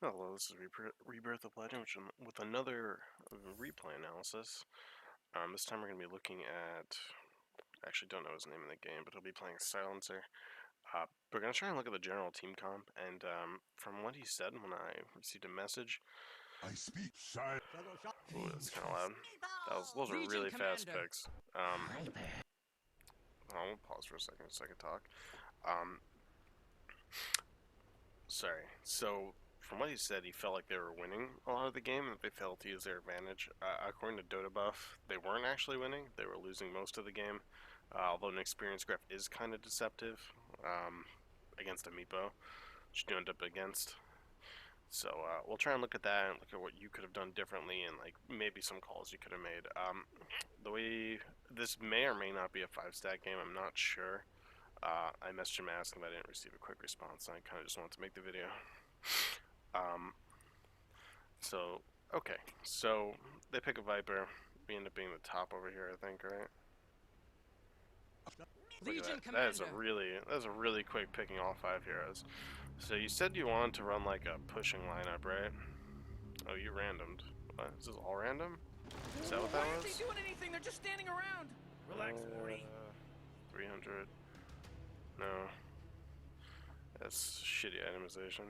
Hello, this is Rebirth of Legend with another replay analysis. This time we're going to be looking at, I actually don't know his name in the game, but he'll be playing Silencer. We're going to try and look at the general team comp, and from what he said when I received a message, I speak silent. ooh, that's kind of loud. Those were Legion really fast Commander. picks. I'll pause for a second so I can talk. Sorry. So, from what he said, he felt like they were winning a lot of the game, and that they failed to use their advantage. According to Dota Buff, they weren't actually winning. They were losing most of the game, although an experience graph is kind of deceptive against a Meepo, which you end up against. So we'll try and look at that and look at what you could have done differently and like maybe some calls you could have made. The way this may or may not be a 5-stat game, I'm not sure. I messaged him asking, but I didn't receive a quick response, and I kind of just wanted to make the video. So, okay. So, they pick a Viper. We end up being the top over here, I think, right? Legion That. Commander. That is a really quick picking all 5 heroes. So you said you wanted to run like a pushing lineup, right? Oh, you randomed. What? Is this all random? Is that what that Why aren't was? they doing anything? They're just standing around. Relax, Morty. 300. No. That's shitty itemization.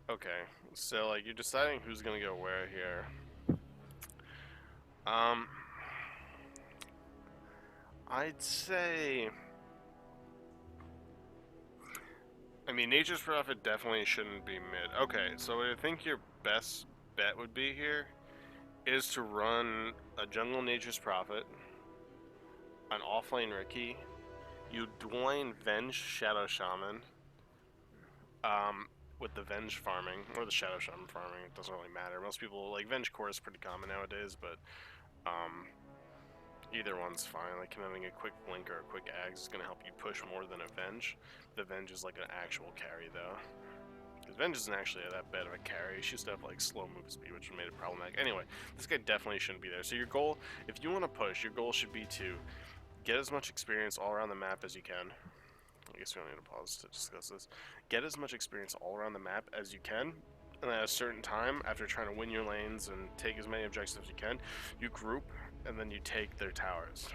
Okay. So, like, you're deciding who's gonna go where here. I'd say... I mean, Nature's Prophet definitely shouldn't be mid. Okay, so I think your best bet would be here is to run a jungle Nature's Prophet, an offlane Ricky, you dual lane Venge Shadow Shaman, with the Venge farming, or the Shadow Shaman farming, it doesn't really matter. Most people, like, Venge Core is pretty common nowadays, but, either one's fine. Like, having a quick blink or a quick axe is going to help you push more than a Venge. The Venge is like an actual carry, though. Because Venge isn't actually that bad of a carry. She used to have like slow move speed, which made it problematic. Anyway, this guy definitely shouldn't be there. So your goal, if you want to push, your goal should be to get as much experience all around the map as you can. I guess we don't need to pause to discuss this. Get as much experience all around the map as you can, and at a certain time, after trying to win your lanes and take as many objectives as you can, you group, and then you take their towers.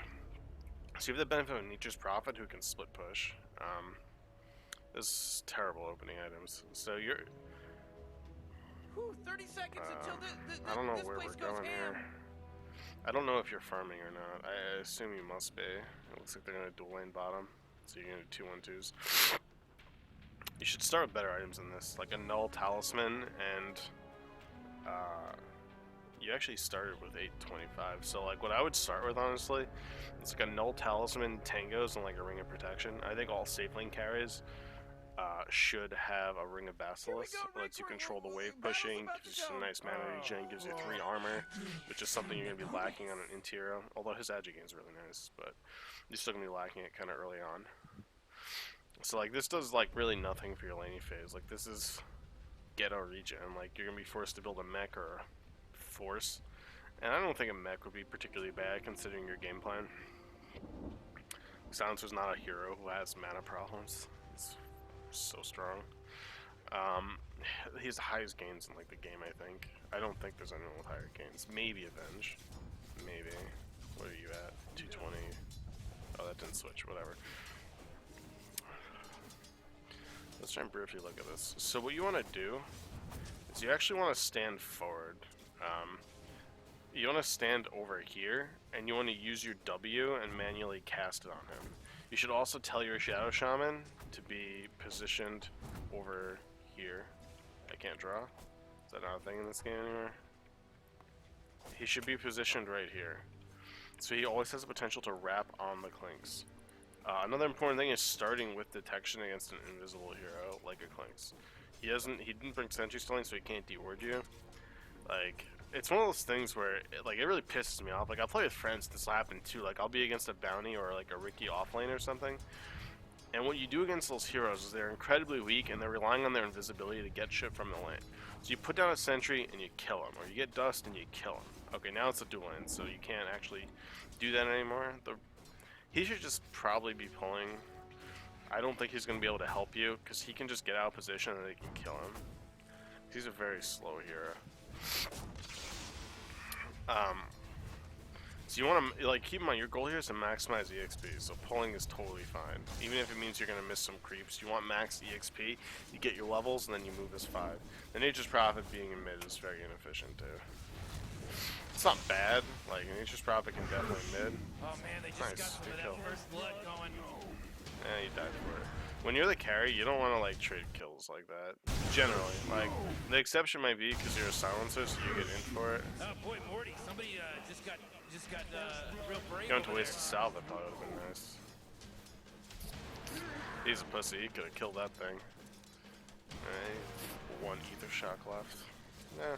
So you have the benefit of Nature's Prophet, who can split push. This is terrible opening items. So you're... 30 seconds until I don't know this where place we're goes going ham. here. I don't know if you're farming or not. I assume you must be. It looks like they're going to dual lane bottom. So you're going to do 2-1-2s. You should start with better items than this. Like a null talisman and... you actually started with 825. So like what I would start with, honestly, it's like a null talisman, tangos, and like a ring of protection. I think all safe lane carries should have a ring of basilisk. It lets you control the wave pushing, gives you some nice mana regen, gives you 3 armor, which is something you're going to be lacking on an interior. Although his agi gain is really nice, but you're still going to be lacking it kind of early on. So like this does like really nothing for your laning phase. Like this is ghetto regen. Like you're going to be forced to build a mech or a force. And I don't think a mech would be particularly bad considering your game plan. Silencer's not a hero who has mana problems. He's so strong. He has the highest gains in like the game, I think. I don't think there's anyone with higher gains. Maybe Avenge. Maybe. What are you at? 220. Oh, that didn't switch. Whatever. Let's try and briefly look at this. So what you want to do is you actually want to stand forward. You want to stand over here, and you want to use your W and manually cast it on him. You should also tell your Shadow Shaman to be positioned over here. I can't draw. Is that not a thing in this game anymore? He should be positioned right here. So he always has the potential to wrap on the Clinks. Another important thing is starting with detection against an invisible hero like a Clinks. He didn't bring Sentry Stalling, so he can't de-ward you. Like, it's one of those things where it really pisses me off. Like, I'll play with friends, this will happen too. Like, I'll be against a bounty or like a Ricky offlane or something, and what you do against those heroes is they're incredibly weak and they're relying on their invisibility to get shit from the lane. So you put down a sentry and you kill him, or you get dust and you kill him. Okay, now it's a dual lane, so you can't actually do that anymore. He should just probably be pulling I don't think he's going to be able to help you, because he can just get out of position and they can kill him. He's a very slow hero. So you want to, like, keep in mind, your goal here is to maximize EXP, so pulling is totally fine. Even if it means you're going to miss some creeps, you want max EXP, you get your levels, and then you move as 5. The Nature's Prophet being in mid is very inefficient, too. It's not bad, like, Nature's Prophet can definitely mid. Oh man, they just Nice, got some good of kill. that first blood going. Yeah, you died for it. When you're the carry, you don't want to like trade kills like that. Generally, like the exception might be because you're a silencer, so you get in for it. Oh boy, Morty, somebody just got real brave. Going to over waste a there. salve, that probably would have been nice. He's a pussy. He could have killed that thing. Alright, 1 ether shock left. Nah,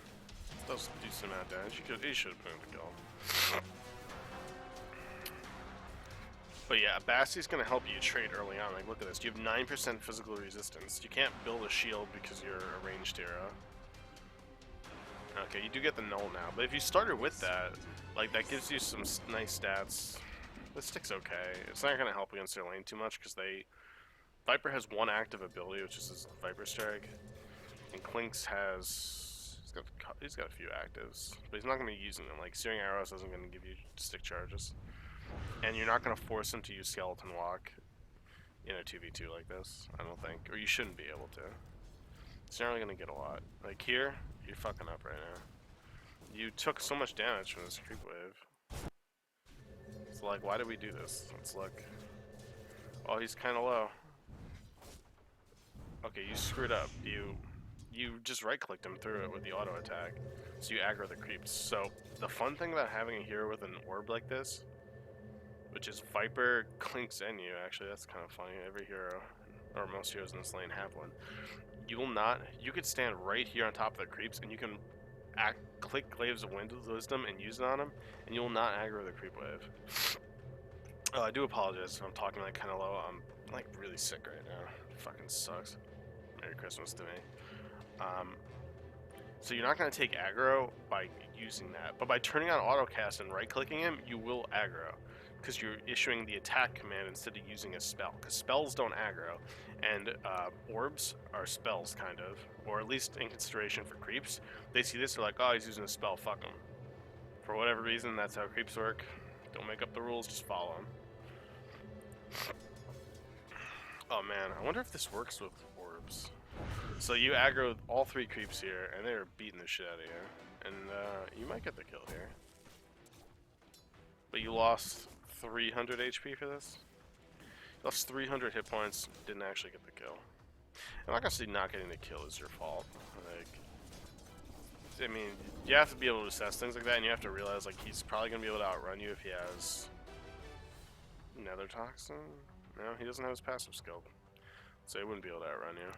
does decent amount of damage. He should have put in the kill. But yeah, Bassie's gonna help you trade early on. Like, look at this. You have 9% physical resistance. You can't build a shield because you're a ranged hero. Okay, you do get the null now. But if you started with that, like, that gives you some nice stats. This stick's okay. It's not gonna help against their lane too much because Viper has 1 active ability, which is his Viper Strike. And Clinks has... He's got a few actives. But he's not gonna be using them. Like, Searing Arrows isn't gonna give you stick charges. And you're not going to force him to use Skeleton Walk in a 2v2 like this, I don't think. Or you shouldn't be able to. It's not really going to get a lot. Like here, you're fucking up right now. You took so much damage from this creep wave. It's like, why did we do this? Let's look. Oh, he's kind of low. Okay, you screwed up. You just right-clicked him through it with the auto attack. So you aggro the creeps. So the fun thing about having a hero with an orb like this, which is Viper, Clinks, and you, actually, that's kind of funny. Every hero, or most heroes in this lane have one. You could stand right here on top of the creeps, and you can click Glaives of Wisdom and use it on them, and you will not aggro the creep wave. Oh, I do apologize if I'm talking like kind of low. I'm like really sick right now. It fucking sucks. Merry Christmas to me. So you're not going to take aggro by using that, but by turning on autocast and right-clicking him, you will aggro. Because you're issuing the attack command instead of using a spell. Because spells don't aggro, and orbs are spells, kind of. Or at least in consideration for creeps. They see this, they're like, oh, he's using a spell, fuck him. For whatever reason, that's how creeps work. Don't make up the rules, just follow them. Oh man, I wonder if this works with orbs. So you aggro all 3 creeps here, and they're beating the shit out of you. And you might get the kill here. But you lost 300 HP for this? You lost 300 hit points, didn't actually get the kill. I'm not gonna say not getting the kill is your fault. Like, I mean, you have to be able to assess things like that, and you have to realize, like, he's probably gonna be able to outrun you if he has Nether Toxin? No, he doesn't have his passive skill. So he wouldn't be able to outrun you.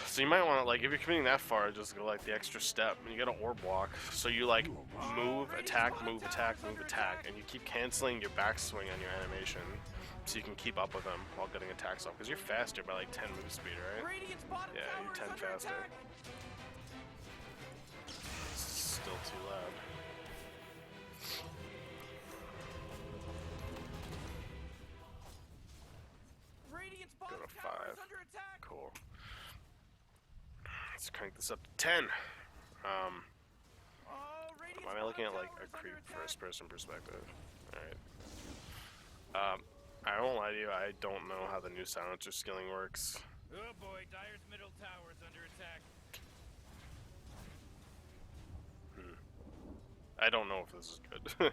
So you might want to, like, if you're committing that far, just go like the extra step, and you get an orb walk. So you like move, attack, move, attack, move, attack, and you keep canceling your backswing on your animation, so you can keep up with them while getting attacks off. Because you're faster by like 10 move speed, right? Yeah, you're 10 faster. It's still too loud. Go to 5. Cool. Let's crank this up to 10. Am I looking at like a creep first person perspective? Alright. I won't lie to you, I don't know how the new silencer skilling works. Oh boy, Dyer's middle tower is under attack. I don't know if this is good.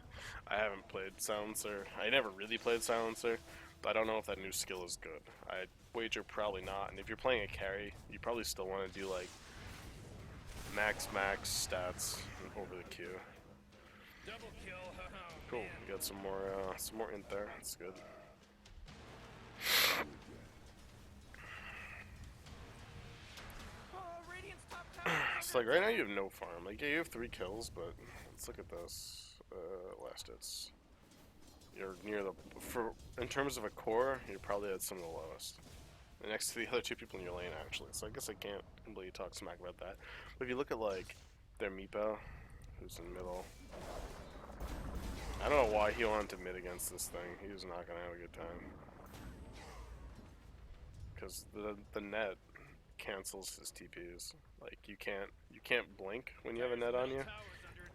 I haven't played silencer. I never really played silencer, but I don't know if that new skill is good. I wager probably not, and if you're playing a carry, you probably still want to do like max stats over the Q. Double kill. Oh, Cool. man. We got some more int there. That's good. Oh, Radiant's top tower is It's like right now you have no farm. Like yeah, you have 3 kills, but let's look at this. Last hits. You're near the in terms of a core, you're probably at some of the lowest. Next to the other 2 people in your lane, actually. So I guess I can't completely talk smack about that. But if you look at like their Meepo, who's in the middle, I don't know why he wanted to mid against this thing. He was not gonna have a good time. because the net cancels his TPs. Like you can't blink when you have a net on you,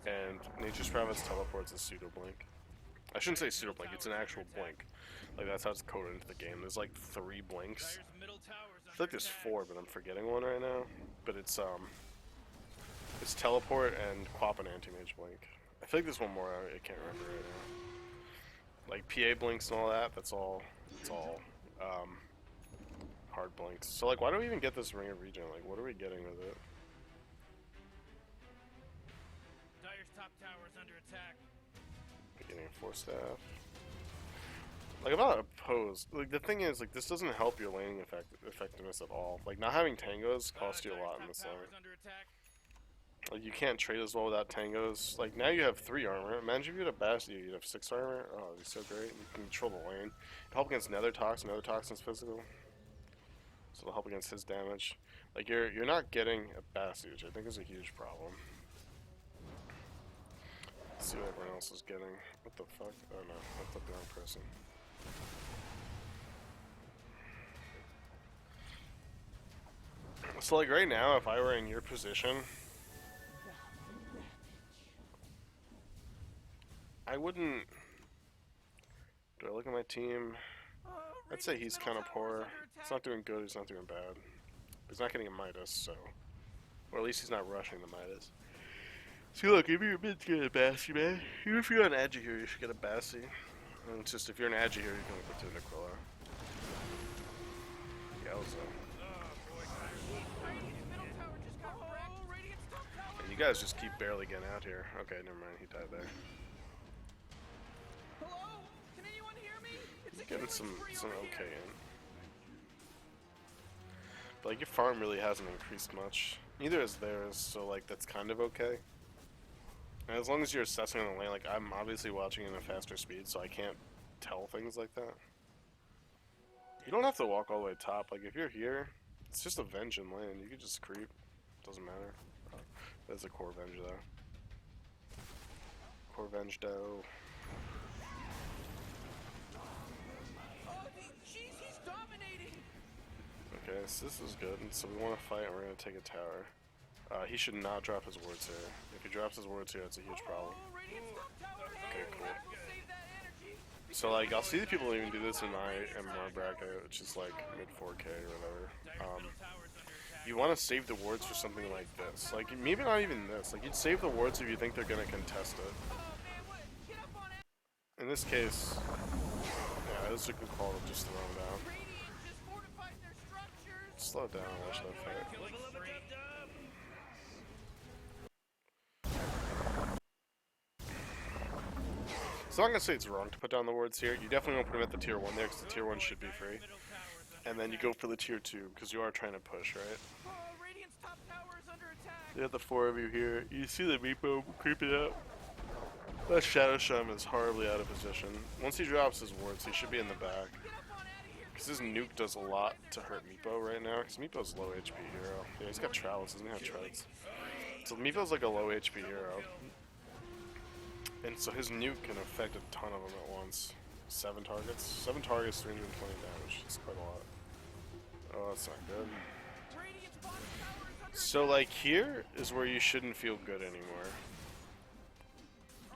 and Nature's Province teleports a pseudo blink. I shouldn't say pseudo blink; it's an actual blink. Like that's how it's coded into the game. There's like 3 blinks. I feel like there's 4, but I'm forgetting one right now. But it's teleport and Quap and anti-mage blink. I feel like there's one more. I can't remember right now. Like PA blinks and all that. That's all. It's all hard blinks. So like, why do we even get this Ring of Regen? Like, what are we getting with it? Dire's top tower is under attack. Getting a 4 staff. Like, I'm not opposed. Like, the thing is, like, this doesn't help your laning effectiveness at all. Like, not having tangos costs you a lot in this lane. Like, you can't trade as well without tangos. Like, now you have 3 armor. Imagine if you had a Bastion, you'd have 6 armor. Oh, it'd be so great. You can control the lane. Help against Nether Toxin. Nether Toxin's physical. So it'll help against his damage. Like, you're not getting a Bastion, which I think is a huge problem. Let's see what everyone else is getting. What the fuck? Oh no, I clicked the wrong person. So like right now, if I were in your position, I wouldn't... Do I look at my team? I'd say he's kind of poor. He's not doing good, he's not doing bad. He's not getting a Midas, so... Or at least he's not rushing the Midas. See, look, if you're mid to get a Bassi, man. Even if you're an Agi here, you should get a Bassi. And it's just, if you're an Agi here, you can go to Aquila. Yowza. And you guys just keep barely getting out here. Okay, never mind, he died there. Hello? Can anyone hear me? It's Getting some okay in. But like, your farm really hasn't increased much. Neither is theirs, so like, that's kind of okay. And as long as you're assessing on the lane, like, I'm obviously watching in a faster speed, so I can't tell things like that. You don't have to walk all the way top. Like, if you're here, it's just a Venge in lane. You can just creep. Doesn't matter. There's a core Venge, though. Core Venge, though. Oh, jeez, he's dominating. Okay, so this is good. And so we want to fight, and we're going to take a tower. He should not drop his wards here. If he drops his wards here, it's a huge problem. Okay, cool. So like, I'll see the people even do this in my MMR bracket, which is like mid 4K or whatever. You want to save the wards for something like this. Like, maybe not even this. Like, you'd save the wards if you think they're gonna contest it. In this case, yeah, this is a good call to just throw him down. Slow down, watch that fight. So I'm not gonna say it's wrong to put down the wards here. You definitely won't put them at the tier 1 there, because the tier 1 should be free. And then you go for the tier 2, because you are trying to push, right? You have the 4 of you here. You see the Meepo creeping up. That Shadow Shaman is horribly out of position. Once he drops his wards, he should be in the back. Because his nuke does a lot to hurt Meepo right now, because Meepo's low HP hero. Yeah, he's got Trellis, doesn't he have treads? So Meepo's like a low HP hero. And so his nuke can affect a ton of them at once. 7 targets? 7 targets, 320 damage. That's quite a lot. Oh, that's not good. So like, here is where you shouldn't feel good anymore.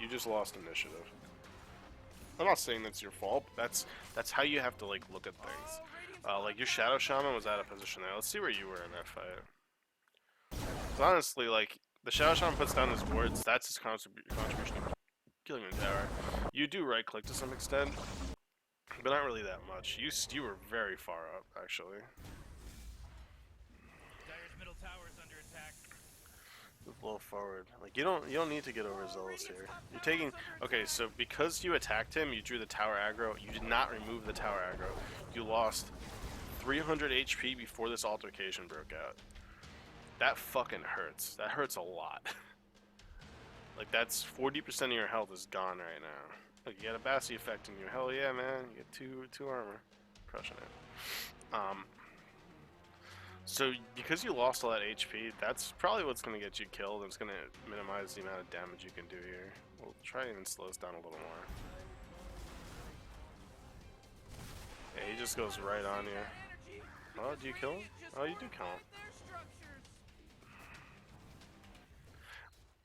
You just lost initiative. I'm not saying that's your fault, but that's how you have to like look at things. Like your Shadow Shaman was out of position there. Let's see where you were in that fight. So honestly, like, the Shadow Shaman puts down his wards, that's his contribution to killing the tower. You do right click to some extent, but not really that much. You were very far up, actually. Dire's middle tower is under attack. A little forward. Like, you don't need to get overzealous here. You're taking... Okay, so because you attacked him, you drew the tower aggro. You did not remove the tower aggro. You lost 300 HP before this altercation broke out. That fucking hurts. That hurts a lot. Like, that's 40% of your health is gone right now. Look, you got a Bassi effect in you. Hell yeah, man. You get two armor. Crushing it. So, because you lost all that HP, that's probably what's going to get you killed, and it's going to minimize the amount of damage you can do here. We'll try and slow us down a little more. Yeah, he just goes right on you. Oh, do you kill him? Oh, you do kill him.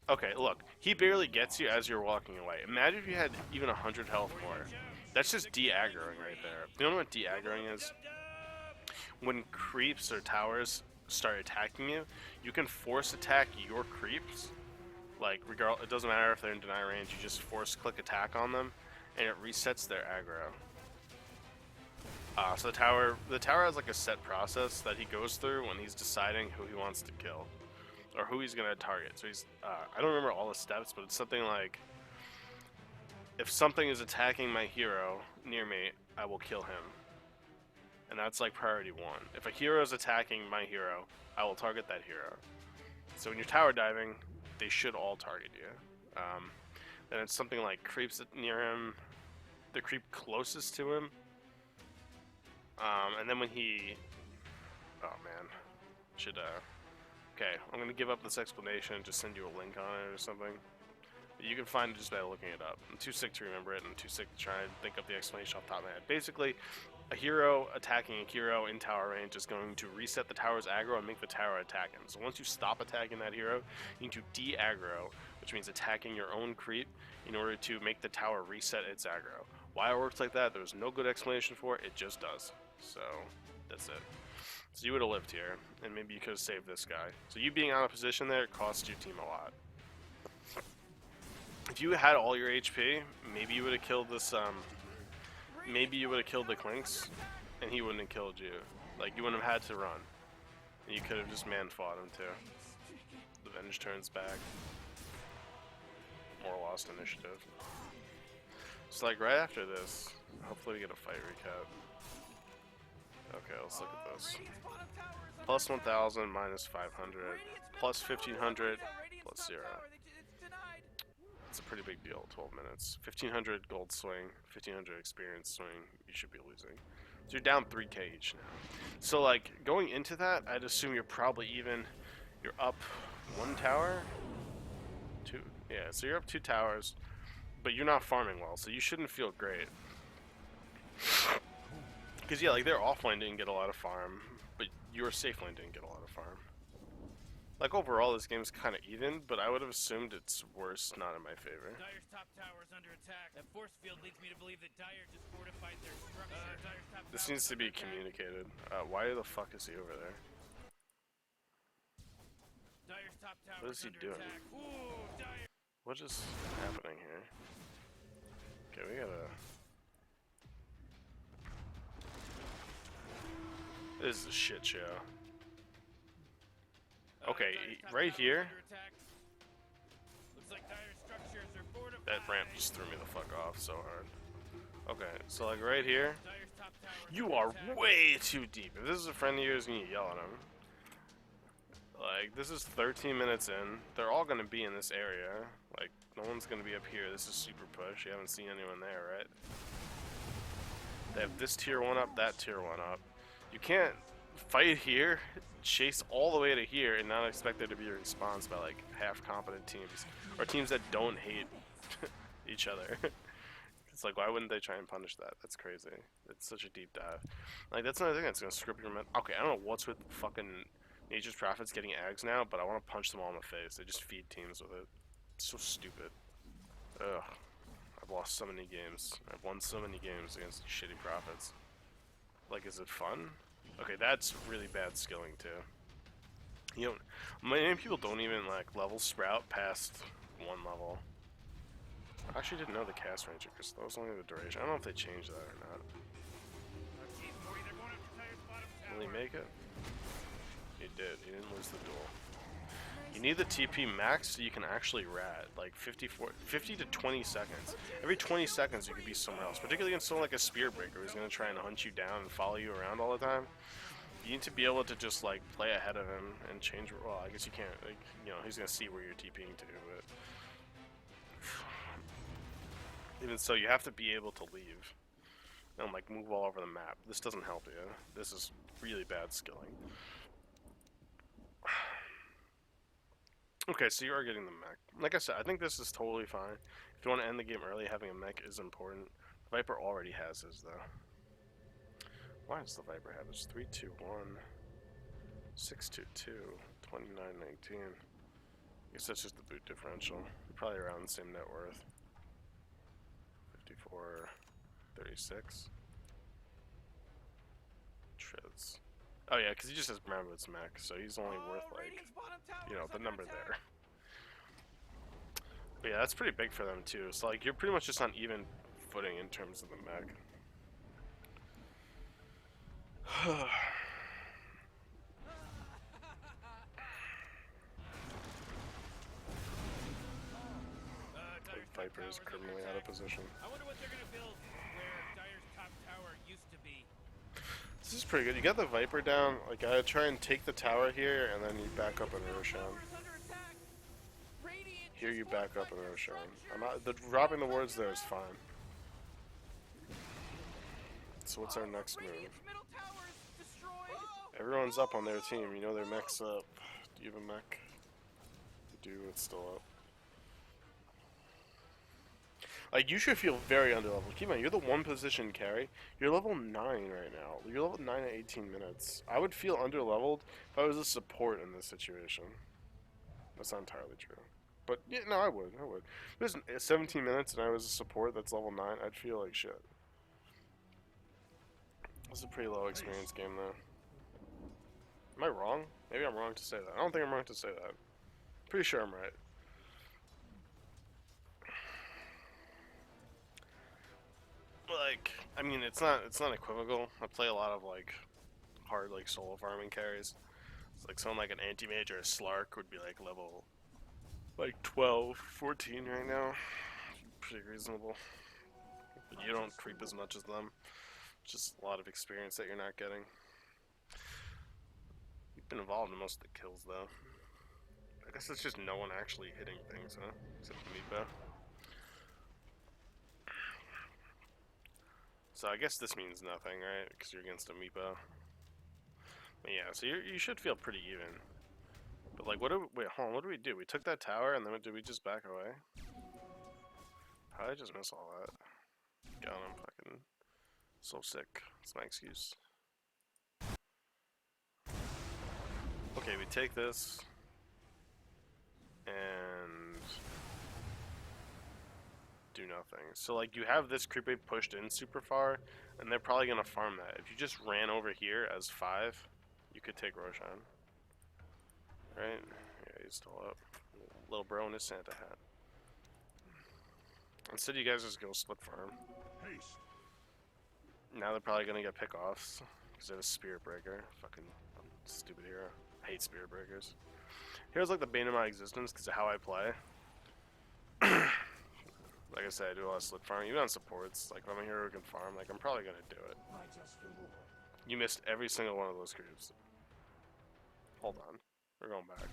Okay, look. He barely gets you as you're walking away. Imagine if you had even 100 health more. That's just de-aggroing right there. You know what de-aggroing is? When creeps or towers start attacking you, you can force attack your creeps. Like, it doesn't matter if they're in deny range, you just force click attack on them, and it resets their aggro. So the tower has like a set process that he goes through when he's deciding who he wants to kill, or who he's gonna target. So I don't remember all the steps, but it's something like, if something is attacking my hero near me, I will kill him. And that's like priority 1. If a hero is attacking my hero, I will target that hero. So when you're tower diving, they should all target you. Then it's something like creeps near him, the creep closest to him. And then when he... Oh man. Okay, I'm gonna give up this explanation and just send you a link on it or something. You can find it just by looking it up. I'm too sick to remember it, and I'm too sick to try and think of the explanation off the top of my head. Basically, a hero attacking a hero in tower range is going to reset the tower's aggro and make the tower attack him. So once you stop attacking that hero, you need to de-aggro, which means attacking your own creep in order to make the tower reset its aggro. Why it works like that, there's no good explanation for it, it just does. So, that's it. So you would have lived here, and maybe you could have saved this guy. So you being out of position there cost your team a lot. If you had all your HP, maybe you would have killed this, maybe you would have killed the Clinks, and he wouldn't have killed you. Like, you wouldn't have had to run. And you could have just man-fought him, too. The Venge turns back. More lost initiative. So, like, right after this, hopefully we get a fight recap. Okay, let's look at this. Plus 1,000, minus 500, plus 1,500, plus 0. It's a pretty big deal, 12 minutes. 1,500 gold swing, 1,500 experience swing, you should be losing. So you're down 3k each now. So like, going into that, I'd assume you're probably even, you're up 1 tower? 2, yeah, so you're up 2 towers, but you're not farming well, so you shouldn't feel great. Because yeah, like their offlane didn't get a lot of farm, but your safe lane didn't get a lot of farm. Like overall, this game's kind of even, but I would have assumed it's worse, not in my favor. Dire's top tower is under attack. That force field leads me to believe that Dire just fortified their structure. Dire's top This tower needs is to be under attack. communicated. Why the fuck is he over there? Dire's top tower What is he under doing? attack. Ooh, Dire. What is happening here? Okay, we gotta... This is a shit show. Okay, Dire's top right tower is here, under attack. Looks like Dire's structures are fortified. that ramp just threw me the fuck off so hard. Okay, so like right here, Dire's top tower is you under are attack. way too deep. If this is a friend of yours, you need to yell at him. Like, this is 13 minutes in. They're all gonna be in this area. Like, no one's gonna be up here. This is super push. You haven't seen anyone there, right? They have this tier 1 up, that tier 1 up. You can't fight here, chase all the way to here, and not expect there to be a response by like half-competent teams or teams that don't hate each other. It's like, why wouldn't they try and punish that? That's crazy. It's such a deep dive. Like, that's another thing that's gonna script your okay, I don't know what's with fucking Nature's Prophets getting ags now, but I want to punch them all in the face. They just feed teams with it. It's so stupid. Ugh. I've lost so many games. I've won so many games against shitty Prophets. Like, is it fun? Okay, that's really bad skilling too. You don't. Many people don't even like level Sprout past 1 level. I actually didn't know the cast range because that was only the duration. I don't know if they changed that or not. Will he make it? He did. He didn't lose the duel. You need the TP max so you can actually rat, like 50 to 20 seconds. Every 20 seconds you could be somewhere else, particularly against someone like a Spear Breaker who's going to try and hunt you down and follow you around all the time. You need to be able to just like play ahead of him and change, well, I guess you can't, like, you know, he's going to see where you're TPing to, but... Even so, you have to be able to leave and like move all over the map. This doesn't help you. This is really bad skilling. Okay, so you are getting the mech. Like I said, I think this is totally fine. If you want to end the game early, having a mech is important. Viper already has his, though. Why does the Viper have this? 321, 622, 2919. I guess that's just the boot differential. Probably around the same net worth. 54, 36. Treads. Oh yeah, because he just has ground boots mech, so he's only worth like, you know, the number there. But yeah, that's pretty big for them too. So like, you're pretty much just on even footing in terms of the mech. Viper is criminally out of position. I wonder what they're gonna build where Dire's top tower used to be. This is pretty good. You got the Viper down. Like, I try and take the tower here, and then you back up in Roshan. Here you back up in Roshan. I'm not. Dropping the wards there is fine. So what's our next move? Everyone's up on their team. You know their mech's up. Do you have a mech? You do. It's still up. Like, you should feel very underleveled. Keep in mind, you're the one position carry. You're level 9 right now. You're level 9 at 18 minutes. I would feel underleveled if I was a support in this situation. That's not entirely true. But, yeah, no, I would. If it was 17 minutes and I was a support that's level 9, I'd feel like shit. This is a pretty low experience game, though. Am I wrong? Maybe I'm wrong to say that. I don't think I'm wrong to say that. Pretty sure I'm right. Like, I mean, it's not equivocal. I play a lot of like hard like solo farming carries. It's like someone like an anti-mage or a Slark would be like level like 12, 14 right now. Pretty reasonable. But you don't creep as much as them. It's just a lot of experience that you're not getting. You've been involved in most of the kills though. I guess it's just no one actually hitting things, huh? Except Meepo. So I guess this means nothing, right? Because you're against a Meepo. But yeah, so you should feel pretty even. But like, wait, hold on, what did we do? We took that tower and then did we just back away? How did I just miss all that? God, I'm fucking so sick. That's my excuse. Okay, we take this. And do nothing. So like, you have this creep wave pushed in super far, and they're probably gonna farm that. If you just ran over here as 5, you could take Roshan. Right? Yeah, he's still up. Little bro in his Santa hat. Instead, you guys just go split farm. Haste. Now they're probably gonna get pick-offs because they have a Spirit Breaker. Fucking stupid hero. I hate Spirit Breakers. Here's like the bane of my existence because of how I play. Like I said, I do a lot of split farming. Even on supports, like if I'm a hero who can farm, like I'm probably gonna do it. You missed every single one of those creeps. Hold on. We're going back.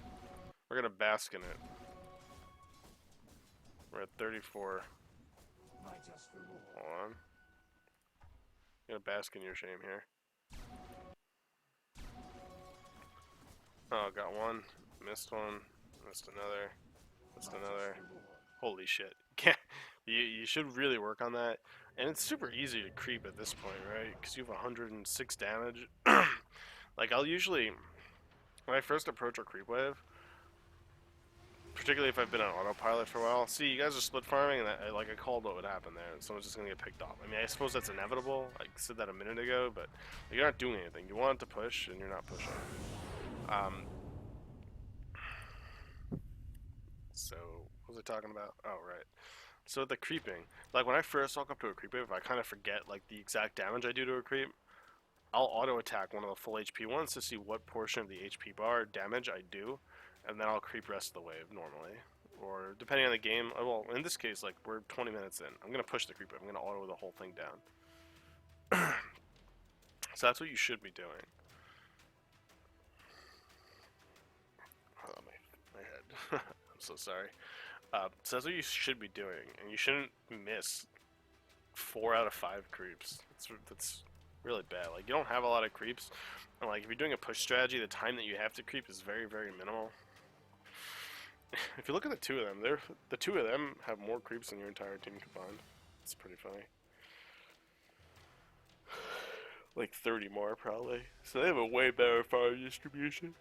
We're gonna bask in it. We're at 34. Hold on. I'm gonna bask in your shame here. Oh, got one. Missed one. Missed another. Missed another. Holy shit. You should really work on that. And it's super easy to creep at this point, right? Because you have 106 damage. Like, I'll usually, when I first approach a creep wave, particularly if I've been on autopilot for a while, see, you guys are split farming, and I called what would happen there. Someone's just going to get picked off. I mean, I suppose that's inevitable. I said that a minute ago, but you're not doing anything. You want it to push, and you're not pushing. So, what was I talking about? Oh, right. So the creeping, like when I first walk up to a creep wave, I kind of forget like the exact damage I do to a creep. I'll auto attack one of the full HP ones to see what portion of the HP bar damage I do, and then I'll creep rest of the wave normally. Or depending on the game, well, in this case, like we're 20 minutes in, I'm gonna push the creep wave. I'm gonna auto the whole thing down. So that's what you should be doing. Oh, my head. I'm so sorry. So that's what you should be doing, and you shouldn't miss 4 out of 5 creeps. That's really bad. Like, you don't have a lot of creeps, and like if you're doing a push strategy, the time that you have to creep is very, very minimal. If you look at the two of them, the two of them have more creeps than your entire team combined. It's pretty funny. like 30 more probably. So they have a way better fire distribution.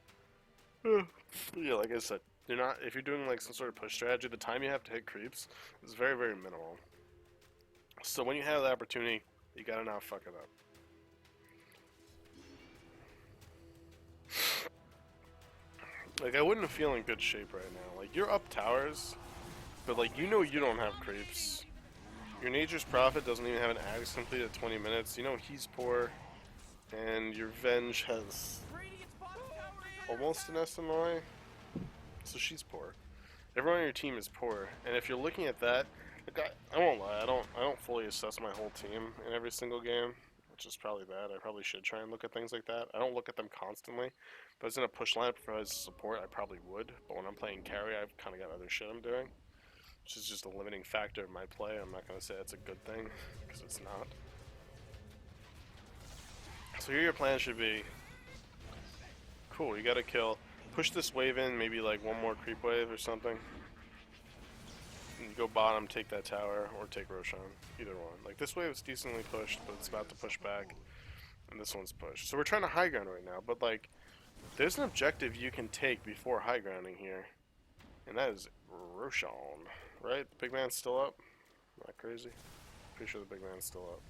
Yeah, like I said, you're not if you're doing like some sort of push strategy, the time you have to hit creeps is very, very minimal. So when you have the opportunity, you gotta not fuck it up. Like, I wouldn't feel in good shape right now. Like, you're up towers, but like, you know you don't have creeps. Your Nature's Prophet doesn't even have an axe complete at 20 minutes. You know he's poor. And your Venge has almost an SMI, so she's poor. Everyone on your team is poor, and if you're looking at that, like I won't lie, I don't fully assess my whole team in every single game, which is probably bad. I probably should try and look at things like that. I don't look at them constantly. If I was in a push lineup for as support, I probably would, but when I'm playing carry, I've kind of got other shit I'm doing, which is just a limiting factor of my play. I'm not going to say it's a good thing, because it's not. So here your plan should be, cool, you gotta kill, push this wave in, maybe like one more creep wave or something. And you go bottom, take that tower, or take Roshan, either one. Like this wave is decently pushed, but it's about to push back, and this one's pushed. So we're trying to high ground right now, but like, there's an objective you can take before high grounding here, and that is Roshan, right? The big man's still up? Am I crazy? Pretty sure the big man's still up.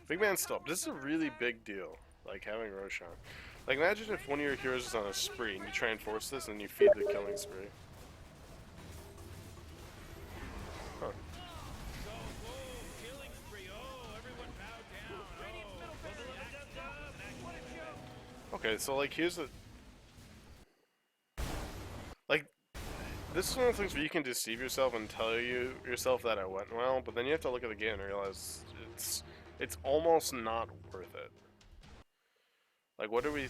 Big man's still up. This is a really big deal, like having Roshan. Like imagine if one of your heroes is on a spree and you try and force this and you feed the killing spree. Huh. Okay, so like here's the... Like, this is one of the things where you can deceive yourself and tell yourself that it went well, but then you have to look at the game and realize it's almost not worth it. Like, what do we...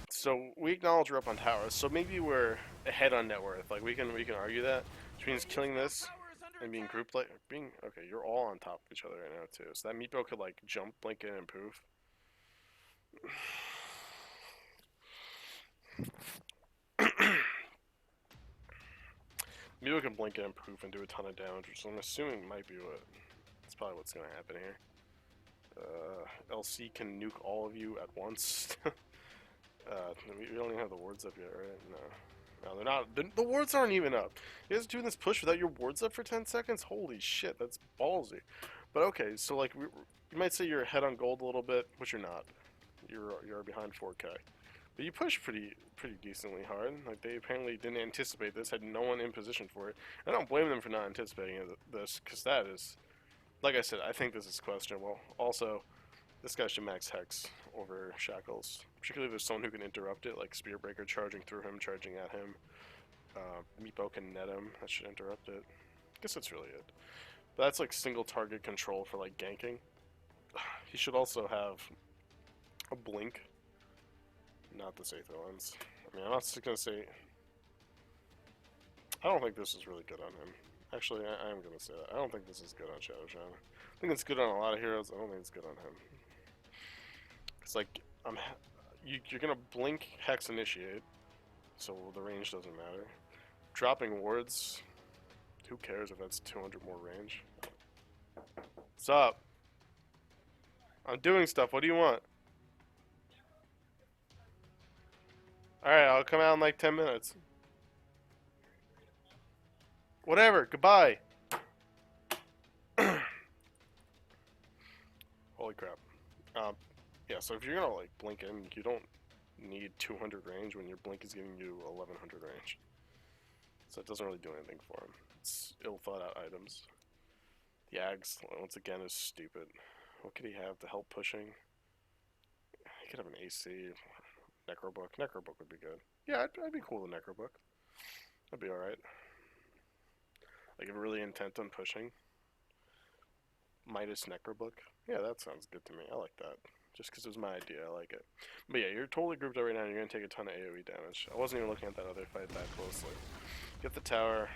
So, we acknowledge we're up on towers, so maybe we're ahead on net worth. Like, we can argue that, which means killing this and being grouped like... Okay, you're all on top of each other right now, too. So that meatball could, like, jump, blink in, and poof. Meatball can blink in and poof and do a ton of damage, which I'm assuming might be what... That's probably what's gonna happen here. LC can nuke all of you at once. We don't even have the wards up yet, right? No. No, they're not. The wards aren't even up. You guys doing this push without your wards up for 10 seconds? Holy shit, that's ballsy. But okay, so like, you might say you're ahead on gold a little bit, but you're not. You're behind 4K. But you push pretty decently hard. Like, they apparently didn't anticipate this, had no one in position for it. I don't blame them for not anticipating this, because that is... Like I said, I think this is questionable. Also, this guy should max Hex over Shackles. Particularly if there's someone who can interrupt it, like Spearbreaker charging through him, charging at him. Meepo can net him, that should interrupt it. I guess that's really it. But that's like single target control for like ganking. He should also have a blink. Not this Aether Lens. I mean, I'm not just gonna say... I don't think this is really good on him. Actually, I am going to say that. I don't think this is good on Shadowshan. I think it's good on a lot of heroes. I don't think it's good on him. It's like, you're going to blink Hex Initiate, so the range doesn't matter. Dropping wards, who cares if that's 200 more range? What's up? I'm doing stuff. What do you want? Alright, I'll come out in like 10 minutes. Whatever, goodbye. Holy crap. Yeah, so if you're gonna like blink in, you don't need 200 range when your blink is giving you 1100 range. So it doesn't really do anything for him. It's ill thought out items. The Ags, once again, is stupid. What could he have to help pushing? He could have an AC, Necrobook. Necrobook would be good. Yeah, I'd be cool with Necrobook. That'd be alright. Like, if you're really intent on pushing. Midas Necrobook. Yeah, that sounds good to me. I like that. Just because it was my idea, I like it. But yeah, you're totally grouped up right now and you're going to take a ton of AoE damage. I wasn't even looking at that other fight that closely. Get the tower.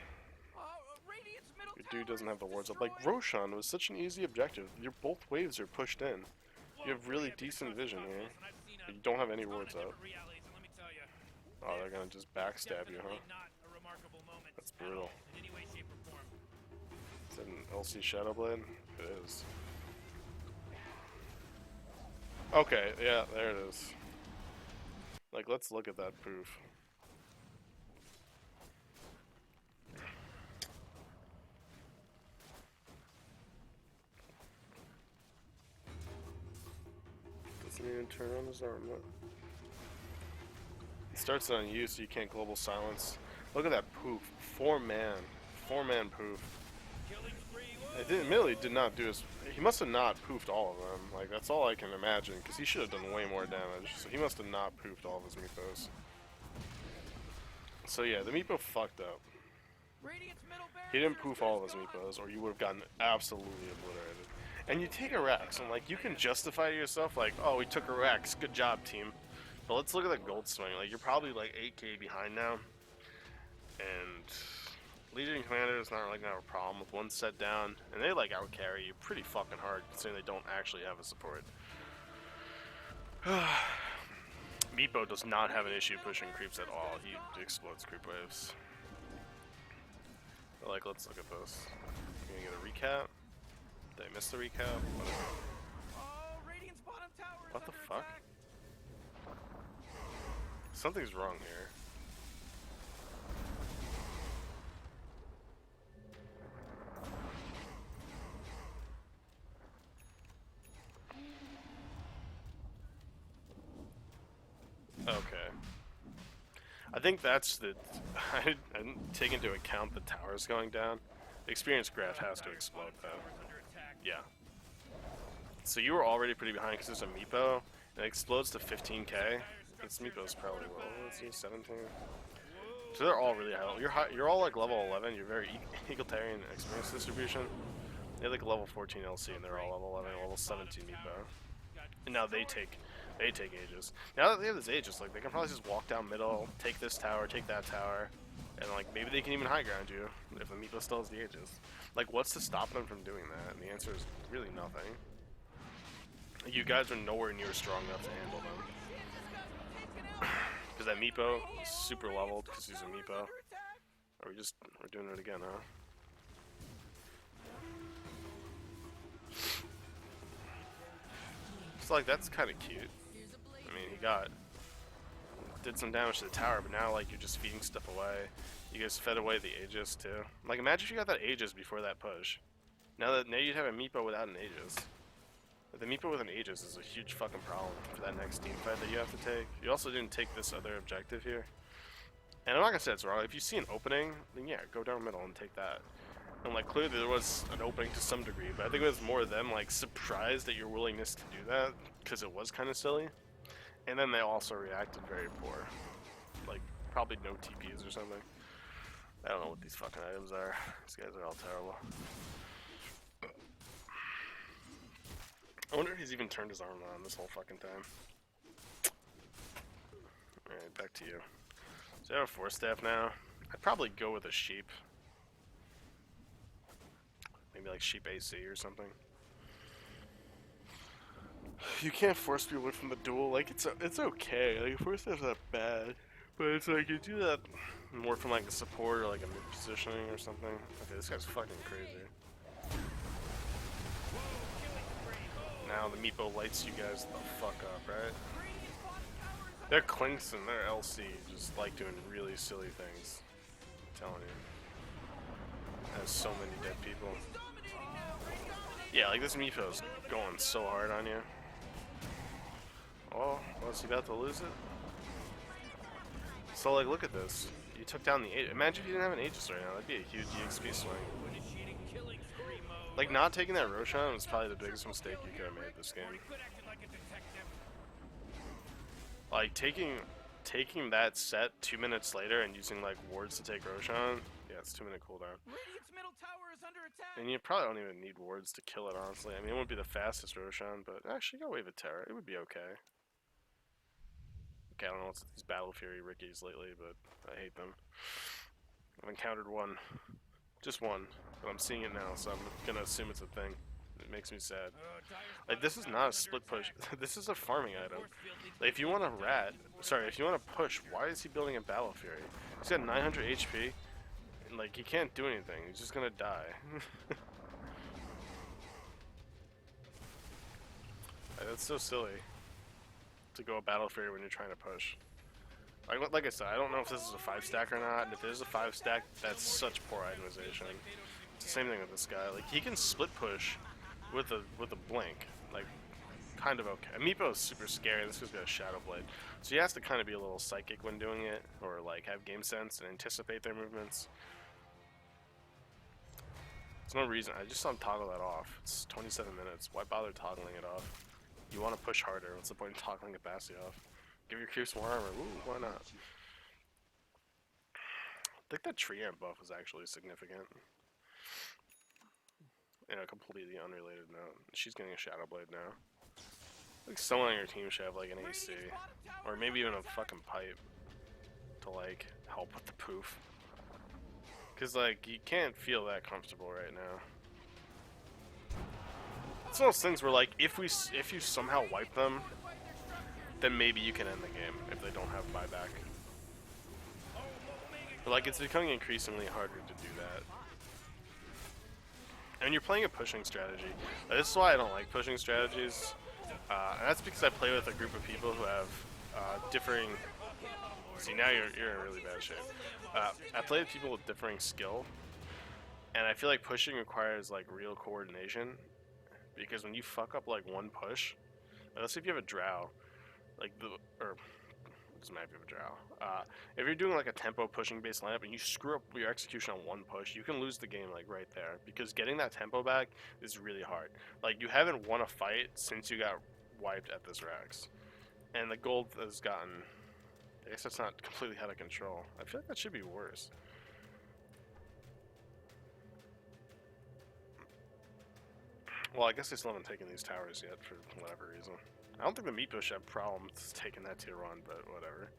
Your dude doesn't have the wards up. Like, Roshan was such an easy objective. Both waves are pushed in. You have really decent vision here. But you don't have any wards up. Oh, they're going to just backstab you, huh? That's brutal. Is it an LC Shadowblade? It is. Okay, yeah, there it is. Like, let's look at that proof. Doesn't even turn on his armlet. It starts on you, so you can't global silence. Look at that poof. 4-man. 4-man poof. Killing spree. Whoa. It admittedly did not do his... He must have not poofed all of them. Like, that's all I can imagine, because he should have done way more damage. So he must have not poofed all of his meepos. So yeah, the meepo fucked up. Radiant's middle barracks He didn't are poof all of his stressed gone. meepos, or you would have gotten absolutely obliterated. And you take a Rex, and like, you can justify to yourself, like, oh, we took a Rex, good job, team. But let's look at the gold swing. Like, you're probably like 8k behind now. And Legion Commander is not really gonna have a problem with one set down. And they like out carry you pretty fucking hard, considering they don't actually have a support. Meepo does not have an issue pushing creeps at all. He explodes creep waves. But like, let's look at this. Can we get a recap? Did I miss the recap? Whatever. Oh, Radiant's bottom tower is What the under fuck? attack. Something's wrong here. Okay. I think that's the... I didn't take into account the towers going down. The experience graph has to explode though. Tower's under attack. Yeah. So you were already pretty behind because there's a Meepo, and it explodes to 15k. This Meepo's probably low. Let's see, 17. So they're all really high. You're all like level 11. You're very egalitarian experience distribution. They have like level 14 LC, and they're all level 11, level 17 Meepo. And now they take ages. Now that they have this aegis, like they can probably just walk down middle, take this tower, take that tower, and like maybe they can even high ground you if the Meepo still has the aegis. Like, what's to stop them from doing that? And the answer is really nothing. You guys are nowhere near strong enough to handle them. Because that Meepo is super leveled because he's a Meepo. Or we're doing it again, huh? So like, that's kind of cute. I mean, he did some damage to the tower, but now like you're just feeding stuff away. You guys fed away the Aegis too. Like, imagine if you got that Aegis before that push. Now you'd have a Meepo without an Aegis. But the Meepo with an Aegis is a huge fucking problem for that next team fight that you have to take. You also didn't take this other objective here. And I'm not gonna say it's wrong. If you see an opening, then yeah, go down middle and take that. And like, clearly there was an opening to some degree, but I think it was more them like surprised at your willingness to do that, because it was kind of silly. And then they also reacted very poor. Like, probably no TPs or something. I don't know what these fucking items are. These guys are all terrible. I wonder if he's even turned his arm on this whole fucking time. Alright, back to you. So I have a 4-staff now. I'd probably go with a sheep. Maybe like sheep AC or something. You can't force people away from the duel. Like, it's okay. Like, 4-staff's not bad. But it's like, you do that more from like a support or like a mid positioning or something. Okay, this guy's fucking crazy. Now the Meepo lights you guys the fuck up, right? Their Clinks and their LC just like doing really silly things. I'm telling you. Has so many dead people. Yeah, like this Meepo's going so hard on you. Oh, was he about to lose it? So like, look at this. You took down the Aegis. Imagine if you didn't have an Aegis right now. That'd be a huge EXP swing. Like, not taking that Roshan was probably the biggest mistake you could have made this game. Like, taking that set 2 minutes later and using like wards to take Roshan, yeah, it's 2-minute cooldown. And you probably don't even need wards to kill it, honestly. I mean, it wouldn't be the fastest Roshan, but actually, go Wave of Terror. It would be okay. Okay, I don't know what's with these Battle Fury Rickies lately, but I hate them. I've encountered one. Just one. But I'm seeing it now, so I'm gonna assume it's a thing. It makes me sad. Like, this is not a split push. This is a farming item. Like, if you want if you want to push, why is he building a Battle Fury? He's got 900 HP, and like, he can't do anything. He's just gonna die. Like, that's so silly. to go Battle Fury when you're trying to push. Like I said, I don't know if this is a 5-stack or not, and if it is a 5-stack, that's such poor itemization. It's the same thing with this guy. Like, he can split push with a blink. Like, kind of okay. Amiibo is super scary. This guy's got a Shadow Blade. So he has to kind of be a little psychic when doing it, or like have game sense and anticipate their movements. There's no reason. I just saw him toggle that off. It's 27 minutes. Why bother toggling it off? You want to push harder. What's the point in toggling a Bassi off? Give your creeps more armor. Ooh, why not? I think that tree amp buff is actually significant. In a completely unrelated note. She's getting a Shadow Blade now. Like someone on your team should have like an AC. Or maybe even a fucking pipe. To like help with the poof. Cause like you can't feel that comfortable right now. It's one of those things where like if you somehow wipe them, then maybe you can end the game if they don't have buyback. But like it's becoming increasingly harder to do that. And you're playing a pushing strategy. This is why I don't like pushing strategies. And that's because I play with a group of people who have differing... See, now you're in really bad shape. I play with people with differing skill. And I feel like pushing requires like real coordination. Because when you fuck up like one push... Let's say if you have a drow. Like the... Or... It doesn't matter if you have a drow. If you're doing like a tempo pushing based lineup and you screw up your execution on one push, you can lose the game like right there. Because getting that tempo back is really hard. Like you haven't won a fight since you got wiped at this Rax. And the gold has gotten... I guess that's not completely out of control. I feel like that should be worse. Well, I guess they still haven't taken these towers yet for whatever reason. I don't think the Meatbush should have problems taking that tier 1, but whatever.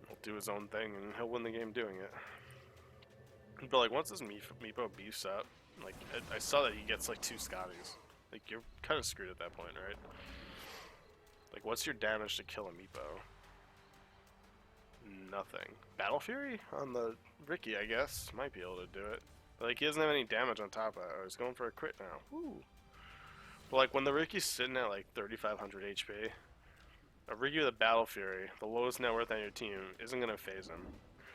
He'll do his own thing and he'll win the game doing it. But like once this Meepo beefs up, like I saw that he gets like 2 Scotties. Like you're kind of screwed at that point, right? Like what's your damage to kill a Meepo? Nothing. Battle Fury on the Ricky, I guess, might be able to do it. But like he doesn't have any damage on top of it. Oh, he's going for a crit now. Woo. But like when the Ricky's sitting at like 3,500 HP, a Ricky with a Battle Fury, the lowest net worth on your team, isn't gonna phase him.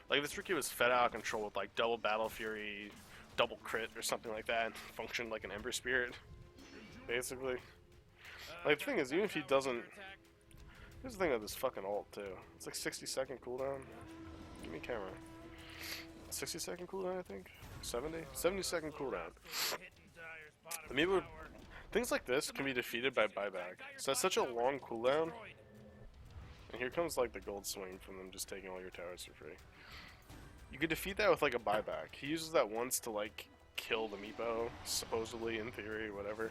Like if this Ricky was fed out of control with like double Battle Fury, double crit or something like that, and functioned like an Ember Spirit, basically. Like the thing is, even if he doesn't... Here's the thing with this fucking ult too. It's like 60-second cooldown. Give me camera. 60-second cooldown, I think? 70? 70-second cooldown. Amiibo, things like this can be defeated by buyback. So that's such a long cooldown. And here comes like the gold swing from them just taking all your towers for free. You could defeat that with like a buyback. He uses that once to like kill the Meepo, supposedly, in theory, whatever.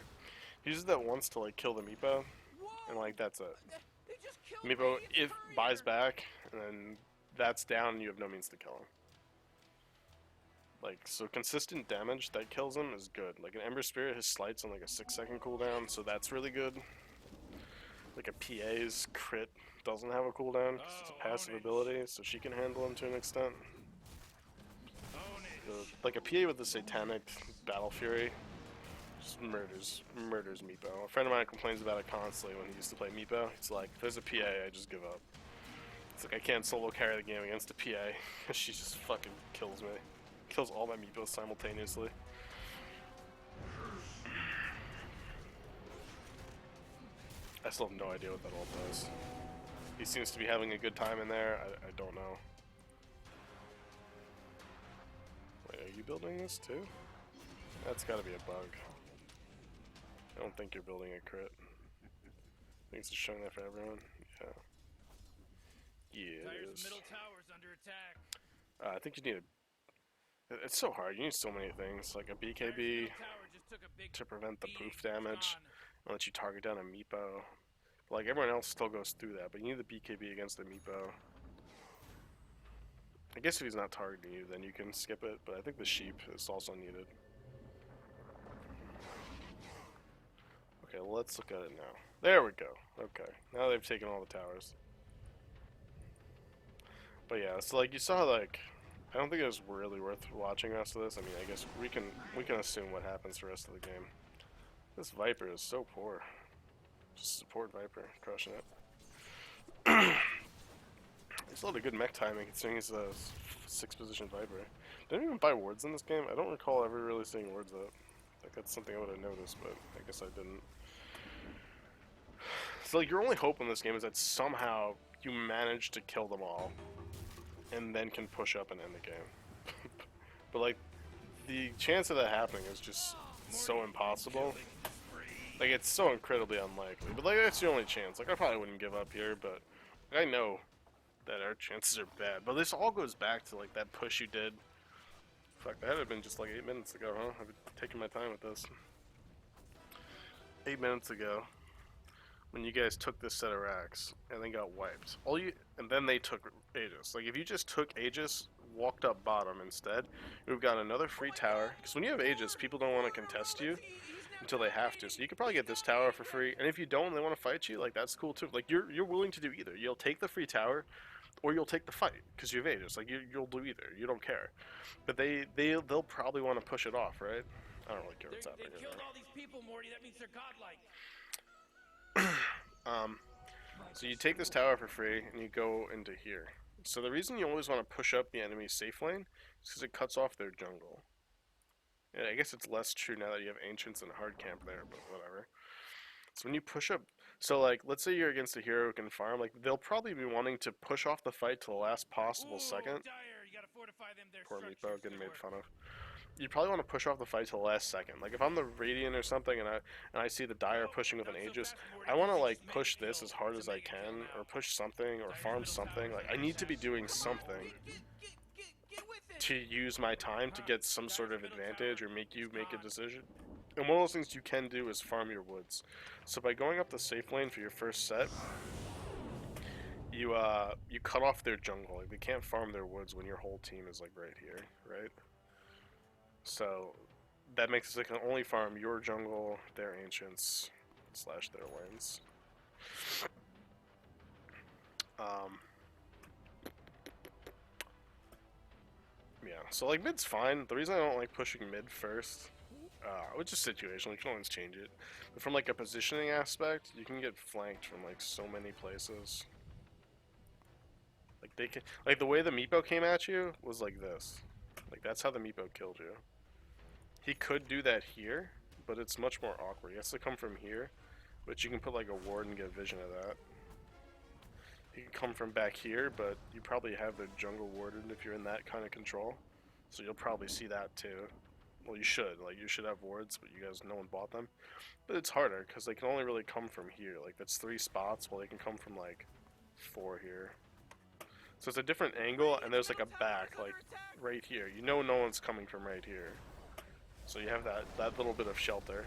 He uses that once to like kill the Meepo, and like that's it. Meepo if buys back, and then that's down, and you have no means to kill him. Like, so consistent damage that kills him is good. Like an Ember Spirit, his slide's on like a 6-second cooldown, so that's really good. Like a PA's crit doesn't have a cooldown, 'cause it's a passive ability, so she can handle him to an extent. Like a PA with the Satanic Battle Fury just murders Meepo. A friend of mine complains about it constantly when he used to play Meepo. It's like, if there's a PA, I just give up. It's like I can't solo carry the game against a PA, because she just fucking kills me. Kills all my Meepos simultaneously. I still have no idea what that ult does. He seems to be having a good time in there. I don't know. Wait, are you building this too? That's gotta be a bug. I don't think you're building a crit. I think it's just showing that for everyone. Yeah. Yeah, it is. Middle tower's under attack. I think you need a... It's so hard. You need so many things. Like a BKB to prevent the poof damage. And let you target down a Meepo. Like everyone else still goes through that, but you need the BKB against the Meepo. I guess if he's not targeting you, then you can skip it, but I think the sheep is also needed. Okay, let's look at it now. There we go. Okay, now they've taken all the towers. But yeah, so like you saw, like I don't think it was really worth watching the rest of this. I mean, I guess we can assume what happens the rest of the game. This Viper is so poor. Just support Viper, crushing it. He's a lot of good mech timing considering he's a 6-position Viper. Did I even buy wards in this game? I don't recall ever really seeing wards up. Like that's something I would have noticed, but I guess I didn't. So like your only hope in this game is that somehow you manage to kill them all, and then can push up and end the game. But like the chance of that happening is just so impossible. Like it's so incredibly unlikely. But like that's the only chance. Like I probably wouldn't give up here, but I know that our chances are bad. But this all goes back to like that push you did. Fuck, that had been just like 8 minutes ago, huh? I've been taking my time with this. 8 minutes ago, when you guys took this set of racks and then got wiped. And then they took Aegis. Like if you just took Aegis, walked up bottom instead, you've got another free tower. Because when you have Aegis, people don't want to contest you until they have to. So you could probably get this tower for free. And if you don't, and they want to fight you. Like that's cool too. Like you're willing to do either. You'll take the free tower, or you'll take the fight because you have Aegis. Like you'll do either. You don't care. But they'll probably want to push it off, right? I don't really care what's happening. They killed all these people, Morty. That means they're godlike. So you take this tower for free and you go into here. So the reason you always want to push up the enemy's safe lane is because it cuts off their jungle. And I guess it's less true now that you have Ancients and Hard Camp there, but whatever. So when you push up, so like let's say you're against a hero who can farm, like they'll probably be wanting to push off the fight to the last possible second. Dire, you gotta fortify them, their Poor Meepo structures getting to made work. fun of. You'd probably want to push off the fight to the last second. Like if I'm the Radiant or something and I see the Dire pushing with an Aegis, I want to like push this as hard as I can, or push something, or farm something. Like I need to be doing something to use my time to get some sort of advantage or make you make a decision. And one of those things you can do is farm your woods. So by going up the safe lane for your first set, you cut off their jungle. Like they can't farm their woods when your whole team is like right here, right? So that makes it so they can only farm your jungle, their ancients, / their lanes. Yeah, so like mid's fine. The reason I don't like pushing mid first, which is situational, you can always change it. But from like a positioning aspect, you can get flanked from like so many places. Like they can, like the way the Meepo came at you was like this. Like that's how the Meepo killed you. He could do that here, but it's much more awkward. He has to come from here, but you can put like a ward and get vision of that. He can come from back here, but you probably have the jungle warded if you're in that kind of control. So you'll probably see that too. Well, you should. Like, you should have wards, but you guys, no one bought them. But it's harder, because they can only really come from here. Like, that's 3 spots, while they can come from, like, 4 here. So it's a different angle, and there's, like, a back, like, right here. You know no one's coming from right here. So you have that little bit of shelter.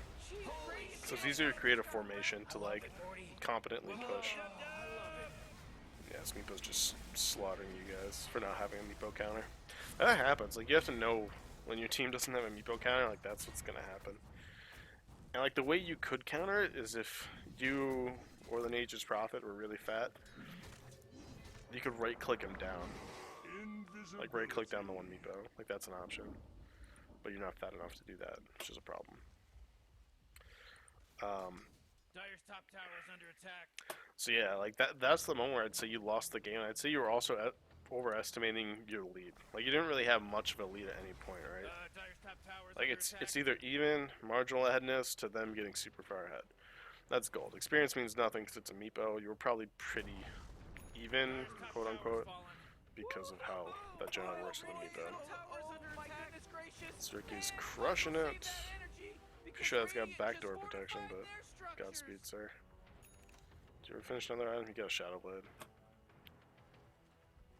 So it's easier to create a formation to, like, competently push. Yeah, this Meepo's just slaughtering you guys for not having a Meepo counter. That happens. Like, you have to know when your team doesn't have a Meepo counter, like, that's what's gonna happen. And, like, the way you could counter it is if you or the Nature's Prophet were really fat, you could right-click him down. Like, right-click down the one Meepo. Like, that's an option. But you're not fat enough to do that, which is a problem. Dire's top tower is under attack. So yeah, like that's the moment where I'd say you lost the game. I'd say you were also overestimating your lead. Like you didn't really have much of a lead at any point, right? Dire's top tower is Like under it's attack. either even, marginal aheadness, to them getting super far ahead. That's gold. Experience means nothing because it's a Meepo. You were probably pretty even, Dire's top quote tower's unquote, fallen. because of how that generally works with a Meepo. Tower's under attack. So Ricky's crushing it. Pretty sure that's got backdoor protection, but Godspeed, sir. Did you ever finish another item? You got a Shadow Blade.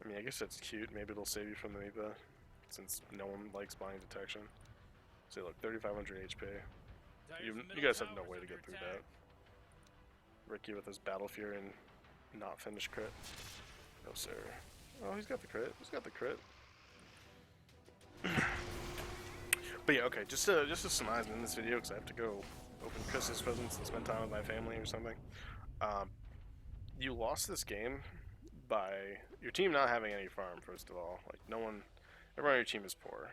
I mean, I guess that's cute. Maybe it'll save you from the Meepo, since no one likes buying detection. So look, 3,500 HP. You guys have no way to get through that. Ricky with his Battle Fury and not finish crit. No sir. Oh, he's got the crit. He's got the crit. But yeah, okay. Just to surmise in this video, because I have to go open Christmas presents and spend time with my family or something. You lost this game by your team not having any farm. First of all, like everyone on your team is poor.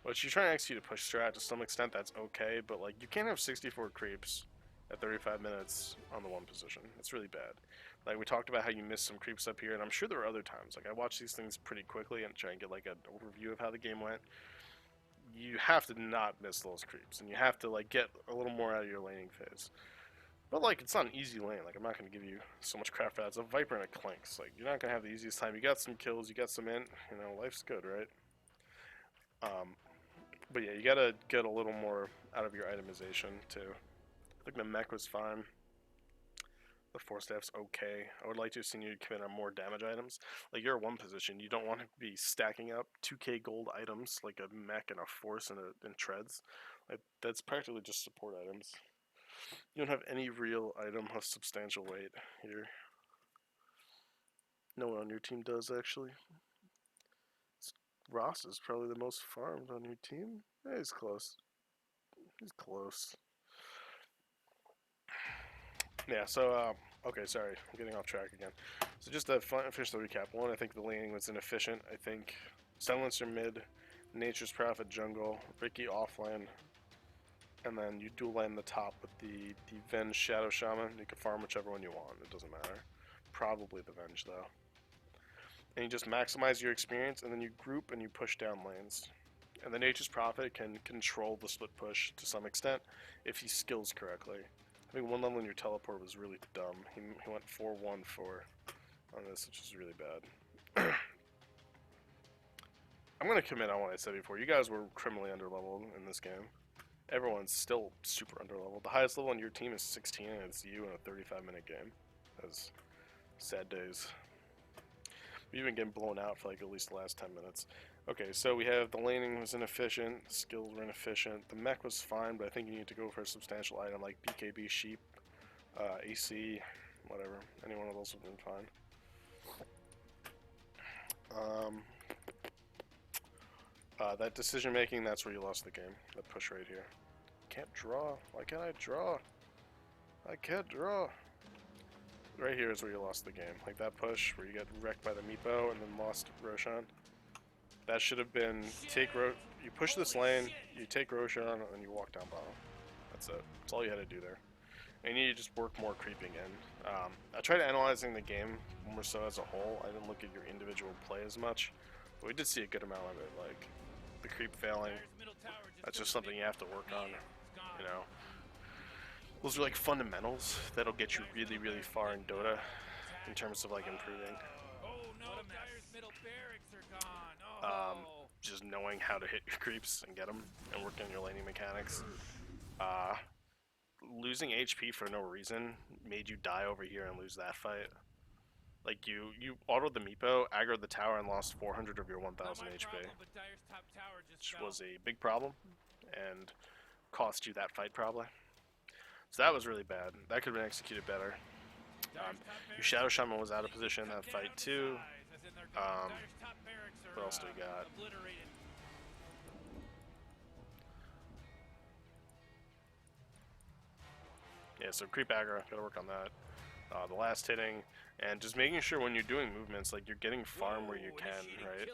Which you're trying to execute a push strat to some extent. That's okay, but like you can't have 64 creeps at 35 minutes on the 1 position. It's really bad. Like, we talked about how you missed some creeps up here, and I'm sure there were other times. Like, I watch these things pretty quickly and try and get, like, an overview of how the game went. You have to not miss those creeps, and you have to, like, get a little more out of your laning phase. But, like, it's not an easy lane. Like, I'm not going to give you so much crap for that. It's a Viper and a Clinks. Like, you're not going to have the easiest time. You got some kills, you got some int, you know, life's good, right? But yeah, you got to get a little more out of your itemization, too. I think the mech was fine. The force staff's okay. I would like to have seen you commit on more damage items. Like, you're at one position, you don't want to be stacking up 2k gold items like a mech and a force and treads. Like, that's practically just support items. You don't have any real item of substantial weight here. No one on your team does, actually. Ross is probably the most farmed on your team. Yeah, he's close. He's close. Yeah, so, okay, sorry, I'm getting off track again. So just to finish the recap, one, I think the laning was inefficient. I think Silencer mid, Nature's Prophet jungle, Ricky offlane, and then you dual lane the top with the Venge Shadow Shaman. You can farm whichever one you want, it doesn't matter. Probably the Venge, though. And you just maximize your experience, and then you group and you push down lanes. And the Nature's Prophet can control the split push to some extent if he skills correctly. I think one level in your teleport was really dumb. He went 4-1-4 on this, which is really bad. I'm going to commit on what I said before. You guys were criminally underleveled in this game. Everyone's still super underleveled. The highest level on your team is 16, and it's you in a 35-minute game. That's sad days. We've been getting blown out for like at least the last 10 minutes. Okay, so we have the laning was inefficient, skills were inefficient, the mech was fine, but I think you need to go for a substantial item like BKB, Sheep, AC, whatever. Any one of those would have been fine. That decision making, that's where you lost the game. That push right here. Can't draw. Why can't I draw? I can't draw. Right here is where you lost the game. Like that push where you get wrecked by the Meepo and then lost Roshan. That should have been you push this lane, you take Roshan, and then you walk down bottom. That's it. That's all you had to do there. And you need to just work more creeping in. I tried analyzing the game more so as a whole. I didn't look at your individual play as much, but we did see a good amount of it. Like the creep failing. That's just something you have to work on. You know, those are like fundamentals that'll get you really, really far in Dota in terms of like improving. Just knowing how to hit your creeps and get them, and working on your laning mechanics. Losing HP for no reason made you die over here and lose that fight. Like you autoed the Meepo, aggroed the tower, and lost 400 of your 1000 HP, which was a big problem, and cost you that fight probably. So that was really bad. That could have been executed better. Your Shadow Shaman was out of position in that fight too. What else do we got? Yeah, so creep aggro, gotta work on that. The last hitting, and just making sure when you're doing movements, like you're getting farm where you can, right?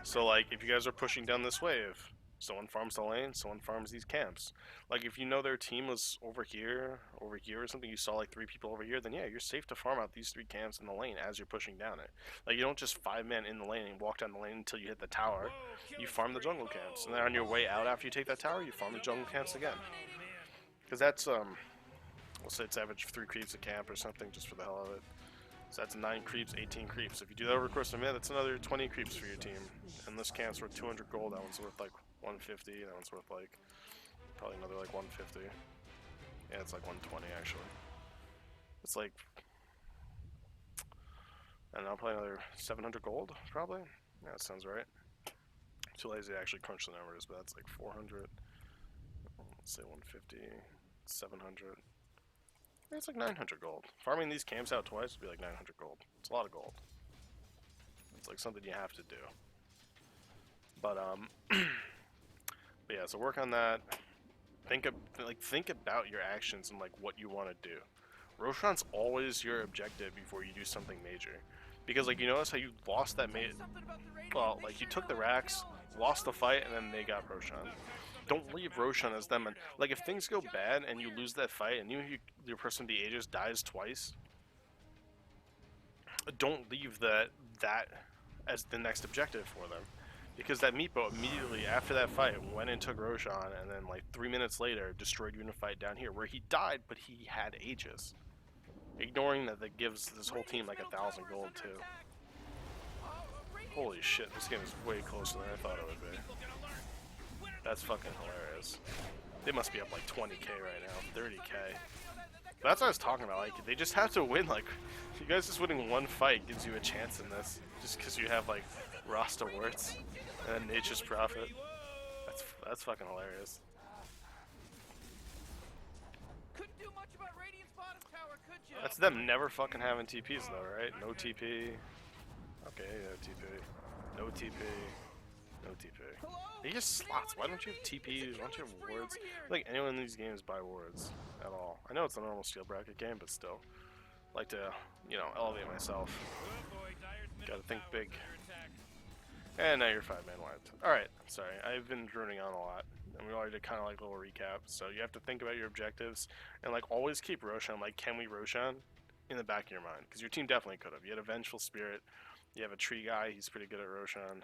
So like, if you guys are pushing down this wave, someone farms the lane, someone farms these camps. Like if you know their team was over here or something, you saw like 3 people over here, then yeah, you're safe to farm out these 3 camps in the lane as you're pushing down it. Like you don't just 5-man in the lane and walk down the lane until you hit the tower. You farm the jungle camps, and then on your way out after you take that tower, you farm the jungle camps again. Because that's, we'll say it's average 3 creeps a camp or something just for the hell of it. So that's 9 creeps, 18 creeps. If you do that over the course of a minute, that's another 20 creeps for your team. And this camp's worth 200 gold, that one's worth like 150, that one's worth like probably another like 150. Yeah, it's like 120 actually. It's like, I don't know, probably another 700 gold probably. Yeah, that sounds right. Too lazy to actually crunch the numbers, but that's like 400. Let's say 150, 700. It's like 900 gold. Farming these camps out twice would be like 900 gold. It's a lot of gold. It's like something you have to do. But but yeah, so work on that. Think about your actions and like what you want to do. Roshan's always your objective before you do something major, because like you notice how you lost that well, like you took the racks, lost the fight, and then they got Roshan. don't leave Roshan as them. And like, if things go bad and you lose that fight, and your person with the Aegis dies twice, don't leave that as the next objective for them, because that Meepo immediately after that fight went and took Roshan, and then like 3 minutes later destroyed Unified down here, where he died, but he had Aegis. Ignoring that, that gives this whole team like 1,000 gold too. Holy shit, this game is way closer than I thought it would be. That's fucking hilarious. They must be up like 20k right now, 30k. But that's what I was talking about, like, they just have to win, like, you guys just winning one fight gives you a chance in this, just because you have, like, Rasta Warts, and then Nature's Prophet. That's fucking hilarious. Couldn't do much about Radiant's bottom tower, could you? That's them never fucking having TPs though, right? No TP. Okay, no TP. No TP. No TP. He just slots. Why don't you have TPs? Why don't you have wards? I don't think anyone in these games buy wards at all. I know it's a normal steel bracket game, but still. Like to, you know, elevate myself. Gotta think big. And now you're 5-man wiped. Alright, sorry. I've been droning on a lot. And we already did kind of like a little recap. So you have to think about your objectives. And like always keep Roshan, like can we Roshan? In the back of your mind. Because your team definitely could have. You had a Vengeful Spirit. You have a Tree guy. He's pretty good at Roshan.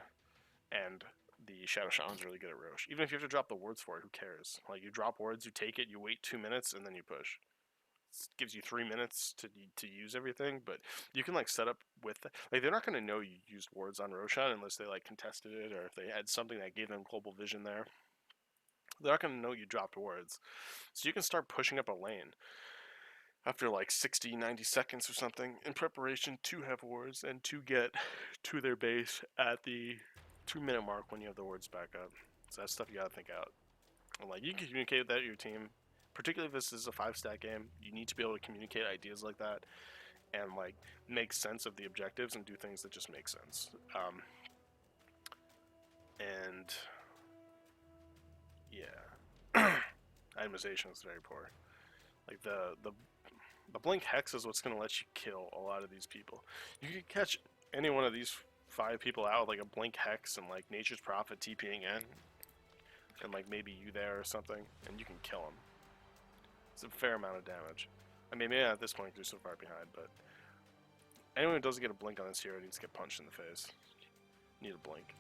And the Shadow Shaman's really good at Rosh. Even if you have to drop the wards for it, who cares? Like, you drop wards, you take it, you wait 2 minutes, and then you push. It gives you 3 minutes to use everything, but you can, like, set up with... Like, they're not going to know you used wards on Roshan unless they, like, contested it, or if they had something that gave them global vision there. They're not going to know you dropped wards. So you can start pushing up a lane after, like, 60, 90 seconds or something, in preparation to have wards and to get to their base at the 2-minute mark when you have the wards back up. So that's stuff you gotta think out. And like, you can communicate with that to your team, particularly if this is a 5-stack game. You need to be able to communicate ideas like that and like make sense of the objectives and do things that just make sense. And yeah, itemization is very poor. Like the blink hex is what's gonna let you kill a lot of these people. You can catch any one of these 5 people out with like a blink hex and like Nature's Prophet TPing in, and like maybe you there or something, and you can kill him. It's a fair amount of damage. I mean, maybe not at this point, they're so far behind, but anyone who doesn't get a blink on this hero needs to get punched in the face. You need a blink.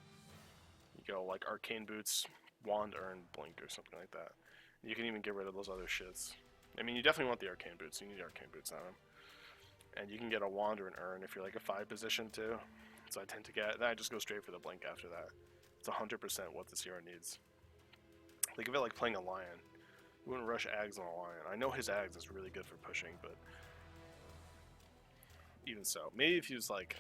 You go like Arcane Boots, Wand Earn, Blink, or something like that. You can even get rid of those other shits. I mean, you definitely want the Arcane Boots. You need Arcane Boots on them. And you can get a Wand or an Earn if you're like a 5 position too. So I tend to get, then I just go straight for the blink after that. It's 100% what this hero needs. Think of it like playing a Lion. You wouldn't rush Ags on a Lion. I know his Ags is really good for pushing, but even so. Maybe if he was like